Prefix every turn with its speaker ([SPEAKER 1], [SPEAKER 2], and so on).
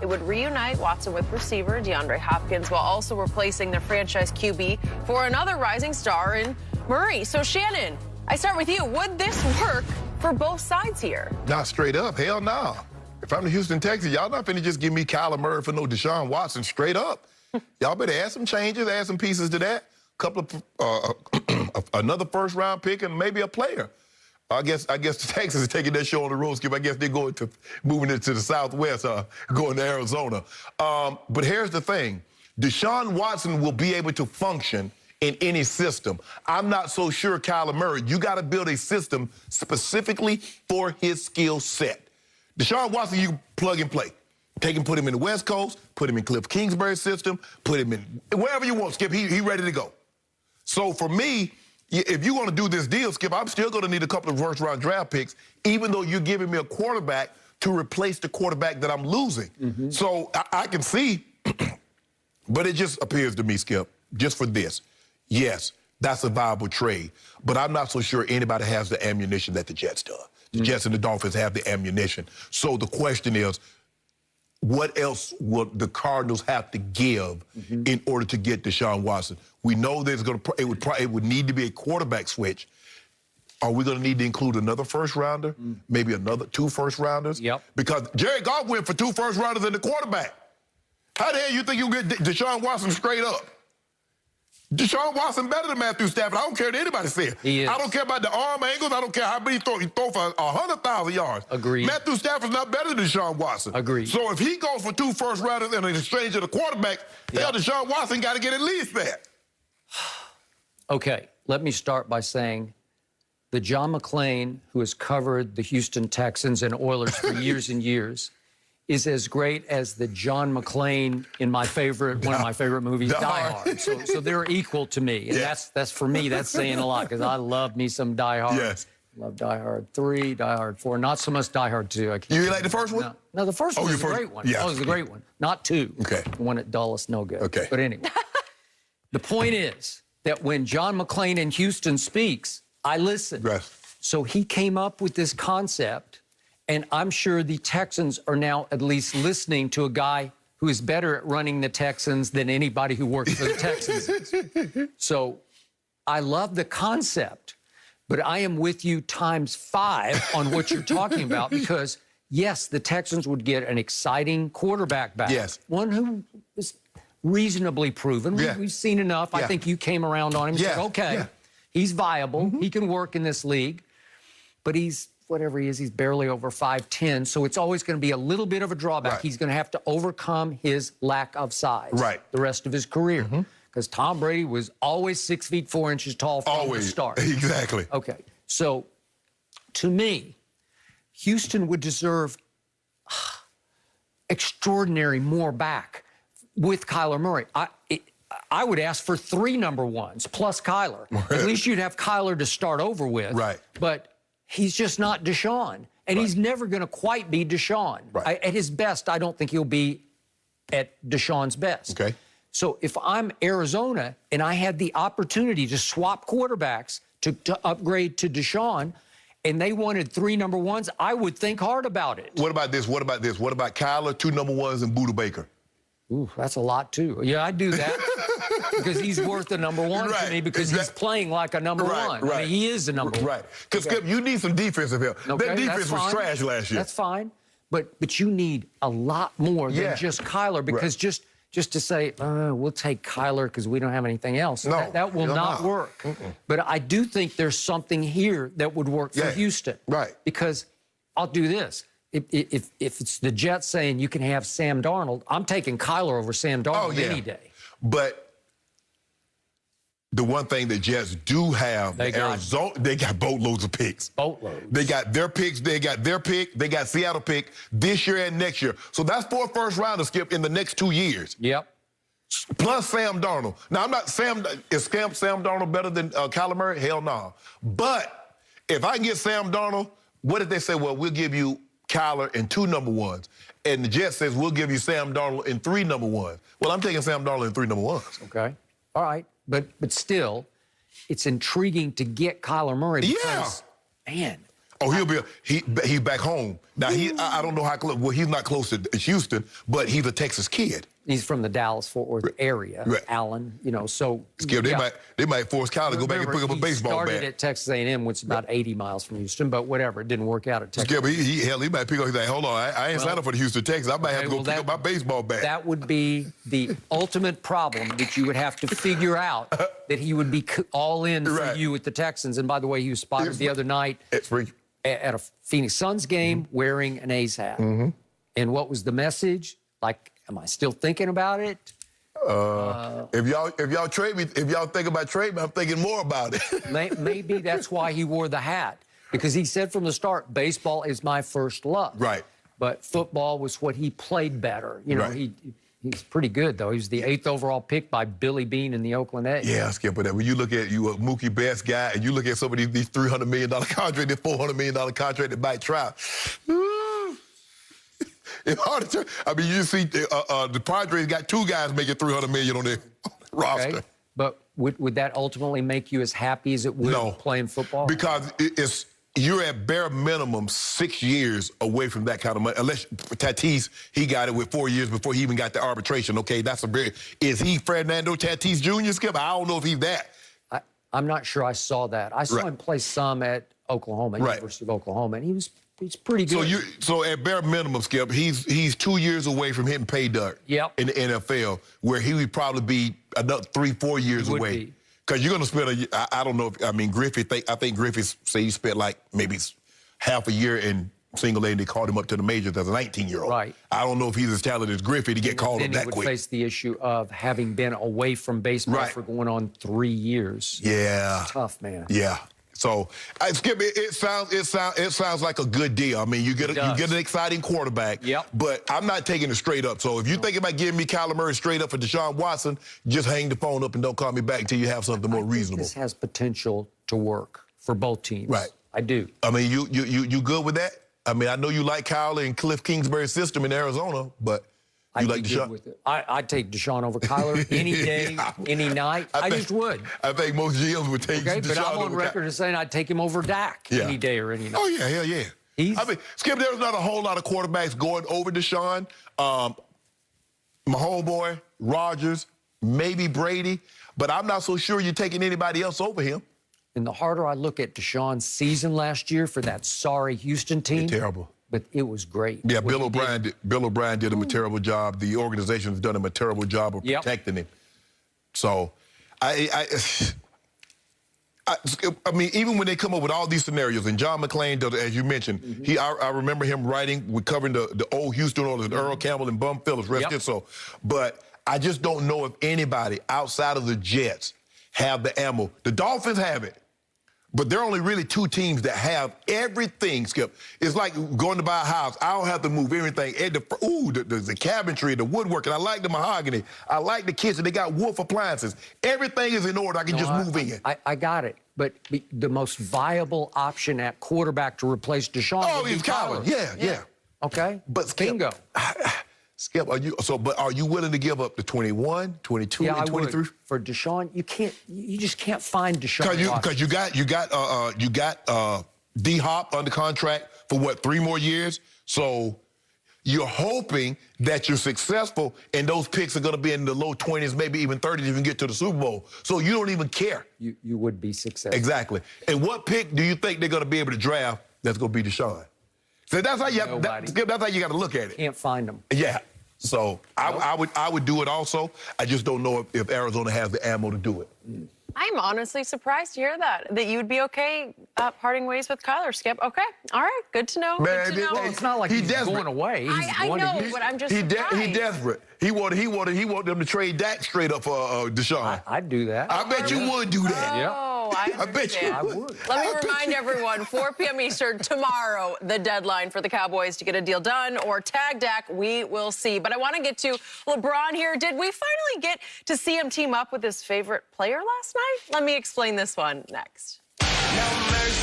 [SPEAKER 1] It would reunite Watson with receiver DeAndre Hopkins while also replacing their franchise QB for another rising star in Murray. So, Shannon, I start with you. Would this work for both sides here?
[SPEAKER 2] Not straight up. Hell no. If I'm the Houston Texans, y'all not finna just give me Kyler Murray for no Deshaun Watson straight up. Y'all better add some changes, add some pieces to that. Couple of another first-round pick and maybe a player. I guess the Texans are taking that show on the road, Skip. I guess they're moving it to the Southwest, going to Arizona. But here's the thing. Deshaun Watson will be able to function in any system. I'm not so sure Kyler Murray. You got to build a system specifically for his skill set. Deshaun Watson, you plug and play. Take him, put him in the West Coast, put him in Cliff Kingsbury's system, put him in wherever you want, Skip. He ready to go. So for me, if you're going to do this deal, Skip, I'm still going to need a couple of first-round draft picks, even though you're giving me a quarterback to replace the quarterback that I'm losing. Mm-hmm. So I can see, but it just appears to me, Skip, just for this, yes, that's a viable trade. But I'm not so sure anybody has the ammunition that the Jets do. The Jets and the Dolphins have the ammunition. So the question is, what else would the Cardinals have to give in order to get Deshaun Watson? We know there's it would need to be a quarterback switch. Are we going to need to include another first-rounder, maybe another 2 first-rounders?
[SPEAKER 3] Yep.
[SPEAKER 2] Because Jared Goff went for 2 first-rounders and the quarterback. How the hell you think you get Deshaun Watson straight up? Deshaun Watson better than Matthew Stafford. I don't care what anybody says.
[SPEAKER 3] He is.
[SPEAKER 2] I don't care about the arm angles. I don't care how many he throw. He throw for 100,000 yards.
[SPEAKER 3] Agreed.
[SPEAKER 2] Matthew Stafford's not better than Deshaun Watson.
[SPEAKER 3] Agreed.
[SPEAKER 2] So if he goes for 2 first-rounders in exchange of the quarterback, hell, Deshaun Watson got to get at least that.
[SPEAKER 3] Okay, let me start by saying the John McClane, who has covered the Houston Texans and Oilers for years and years, is as great as the John McClane in one of my favorite movies, Die Hard. So they're equal to me. And that's for me, that's saying a lot, because I love me some Die Hard.
[SPEAKER 2] Yes.
[SPEAKER 3] Love Die Hard 3, Die Hard 4, not so much Die Hard 2.
[SPEAKER 2] You like the first one?
[SPEAKER 3] No, the first one was a great one.
[SPEAKER 2] Yeah.
[SPEAKER 3] That was a great one. Not 2.
[SPEAKER 2] Okay.
[SPEAKER 3] The one at Dulles, no good.
[SPEAKER 2] Okay.
[SPEAKER 3] But anyway, the point is that when John McClane in Houston speaks, I listen.
[SPEAKER 2] Yes.
[SPEAKER 3] So he came up with this concept, and I'm sure the Texans are now at least listening to a guy who is better at running the Texans than anybody who works for the Texans is. So I love the concept, but I am with you times 5 on what you're talking about, because, yes, the Texans would get an exciting quarterback back.
[SPEAKER 2] Yes.
[SPEAKER 3] One who is reasonably proven. We've seen enough. I think you came around on him and said, okay, he's viable. He can work in this league, but he's whatever he is, he's barely over 5'10", so it's always going to be a little bit of a drawback.
[SPEAKER 2] Right.
[SPEAKER 3] He's going to have to overcome his lack of size the rest of his career, because Tom Brady was always 6 feet 4 inches tall from the start.
[SPEAKER 2] Exactly.
[SPEAKER 3] Okay, so to me, Houston would deserve extraordinary more back with Kyler Murray. I would ask for 3 number 1s plus Kyler. At least you'd have Kyler to start over with.
[SPEAKER 2] Right.
[SPEAKER 3] But he's just not Deshaun, and he's never going to quite be Deshaun.
[SPEAKER 2] Right.
[SPEAKER 3] At his best, I don't think he'll be at Deshaun's best.
[SPEAKER 2] Okay.
[SPEAKER 3] So if I'm Arizona and I had the opportunity to swap quarterbacks to upgrade to Deshaun, and they wanted 3 number 1s, I would think hard about it.
[SPEAKER 2] What about this? What about this? What about Kyler, 2 number 1s, and Buda Baker?
[SPEAKER 3] Ooh, that's a lot, too. Yeah, I'd do that. Because he's worth a number 1 to me, because he's playing like a number 1. I mean, he is a number 1.
[SPEAKER 2] Right. Because you need some defensive help. That defense was trash last year.
[SPEAKER 3] That's fine. But you need a lot more than just Kyler, because just to say, we'll take Kyler because we don't have anything else, that will not work. But I do think there's something here that would work for Houston.
[SPEAKER 2] Right.
[SPEAKER 3] Because I'll do this. If it's the Jets saying you can have Sam Darnold, I'm taking Kyler over Sam Darnold any day.
[SPEAKER 2] But the one thing the Jets do have, Arizona, they got boatloads of picks.
[SPEAKER 3] Boatloads.
[SPEAKER 2] They got their picks. They got their pick. They got Seattle pick this year and next year. So that's 4 first-rounders, Skip, in the next 2 years.
[SPEAKER 3] Yep.
[SPEAKER 2] Plus Sam Darnold. Now, is Sam Darnold better than Kyler Murray? Hell no. But if I can get Sam Darnold, what if they say, well, we'll give you Kyler and 2 number 1s, and the Jets says we'll give you Sam Darnold and 3 number 1s. Well, I'm taking Sam Darnold and 3 number 1s.
[SPEAKER 3] Okay. All right. But still, it's intriguing to get Kyler Murray because, man,
[SPEAKER 2] Oh, he's back home. Now, I don't know how close, well, he's not close to Houston, but he's a Texas kid.
[SPEAKER 3] He's from the Dallas-Fort Worth area,
[SPEAKER 2] right.
[SPEAKER 3] Allen, you know, so...
[SPEAKER 2] Skip, they might force Kyle to go back and pick up a baseball bat.
[SPEAKER 3] He started at Texas A&M, which is about 80 miles from Houston, but whatever, it didn't work out at Texas.
[SPEAKER 2] Skip, he might pick up, he's like, hold on, I ain't signed up for the Houston Texans. I might have to go pick up my baseball bat.
[SPEAKER 3] That would be the ultimate problem that you would have to figure out, that he would be all in for you with the Texans. And by the way, he was spotted the other night at a Phoenix Suns game wearing an A's hat. And what was the message? Like, am I still thinking about it?
[SPEAKER 2] If y'all trade me, if y'all think about trading me, I'm thinking more about it.
[SPEAKER 3] Maybe that's why he wore the hat, because he said from the start, baseball is my first love.
[SPEAKER 2] Right.
[SPEAKER 3] But football was what he played better. You know, he's pretty good, though. He was the 8th overall pick by Billy Beane in the Oakland A's.
[SPEAKER 2] Yeah, Skip, but when you look at a Mookie Betts guy, and you look at some of these $300 million contract, this $400 million contract that Mike Trout, it's hard to. I mean, you see, the Padres got 2 guys making $300 million on their roster.
[SPEAKER 3] Okay. But would that ultimately make you as happy as it would playing football?
[SPEAKER 2] Because you're at bare minimum 6 years away from that kind of money. Unless Tatis, he got it with 4 years before he even got the arbitration. Okay, that's a very. Is he Fernando Tatis Jr., Skip? I don't know if he's that.
[SPEAKER 3] I'm not sure I saw that. I saw him play some at Oklahoma, University of Oklahoma, and he's pretty good.
[SPEAKER 2] So at bare minimum, Skip, he's 2 years away from hitting pay dirt in the NFL, where he would probably be another 3-4 years away. Because you're going to spend I don't know if, I mean, I think Griffith say he spent like maybe half a year in single A, and they called him up to the majors as a 19-year-old.
[SPEAKER 3] Right.
[SPEAKER 2] I don't know if he's as talented as Griffith to get called up that quick.
[SPEAKER 3] Then he would face the issue of having been away from baseball for going on 3 years.
[SPEAKER 2] Yeah.
[SPEAKER 3] Tough, man.
[SPEAKER 2] Yeah. So, Skip, it sounds like a good deal. I mean, you get an exciting quarterback. But I'm not taking it straight up. So if you think about giving me Kyler Murray straight up for Deshaun Watson, just hang the phone up and don't call me back until you have something more reasonable.
[SPEAKER 3] This has potential to work for both teams.
[SPEAKER 2] Right.
[SPEAKER 3] I do.
[SPEAKER 2] I mean, you good with that? I mean, I know you like Kyler and Cliff Kingsbury's system in Arizona, but you like Deshaun?
[SPEAKER 3] With it. I'd take Deshaun over Kyler any day, any night. I just would.
[SPEAKER 2] I think most GMs would take Deshaun over Kyler.
[SPEAKER 3] But I'm on record as saying I'd take him over Dak any day or any night.
[SPEAKER 2] Oh, yeah, hell yeah. I mean, Skip, there's not a whole lot of quarterbacks going over Deshaun. My homeboy, Rodgers, maybe Brady, but I'm not so sure you're taking anybody else over him.
[SPEAKER 3] And the harder I look at Deshaun's season last year for that sorry Houston team.
[SPEAKER 2] Terrible.
[SPEAKER 3] But it was great.
[SPEAKER 2] Yeah, Bill O'Brien did him a terrible job. The organization's done him a terrible job of protecting him. So, I mean, even when they come up with all these scenarios, and John McClain, as you mentioned, I remember him covering the old Houston Oilers, Earl Campbell and Bum Phillips, rest it so. But I just don't know if anybody outside of the Jets have the ammo. The Dolphins have it. But there are only really 2 teams that have everything, Skip. It's like going to buy a house. I don't have to move everything. The cabinetry, the woodworking. I like the mahogany. I like the kitchen. They got Wolf appliances. Everything is in order. I can just move in.
[SPEAKER 3] I got it. But the most viable option at quarterback to replace Deshaun would be Kyler.
[SPEAKER 2] Yeah.
[SPEAKER 3] Okay.
[SPEAKER 2] But Skip,
[SPEAKER 3] bingo.
[SPEAKER 2] Skip, are you willing to give up the 21, 22, and 23?
[SPEAKER 3] For Deshaun, you just can't find Deshaun.
[SPEAKER 2] Because you got D-Hop under contract for what, 3 more years? So you're hoping that you're successful and those picks are going to be in the low 20s, maybe even 30s if you can get to the Super Bowl. So you don't even care.
[SPEAKER 3] You would be successful.
[SPEAKER 2] Exactly. And what pick do you think they're going to be able to draft that's going to be Deshaun? So that's how you got to look at it.
[SPEAKER 3] Can't find them.
[SPEAKER 2] Yeah. So I would do it also. I just don't know if Arizona has the ammo to do it.
[SPEAKER 1] I'm honestly surprised to hear that you would be okay parting ways with Kyler, Skip. Okay, all right, good to know.
[SPEAKER 2] Man,
[SPEAKER 1] good to know.
[SPEAKER 3] It's not like he's going away.
[SPEAKER 1] I know, but I'm just surprised.
[SPEAKER 2] He's desperate. He wanted them to trade Dak straight up for Deshaun.
[SPEAKER 3] I'd do that.
[SPEAKER 2] I bet you would do that.
[SPEAKER 1] Oh, I bet you
[SPEAKER 3] would.
[SPEAKER 1] Let me remind everyone, 4 p.m. Eastern tomorrow, the deadline for the Cowboys to get a deal done or tag Dak. We will see. But I want to get to LeBron here. Did we finally get to see him team up with his favorite player last night? Let me explain this one next.
[SPEAKER 4] No mercy.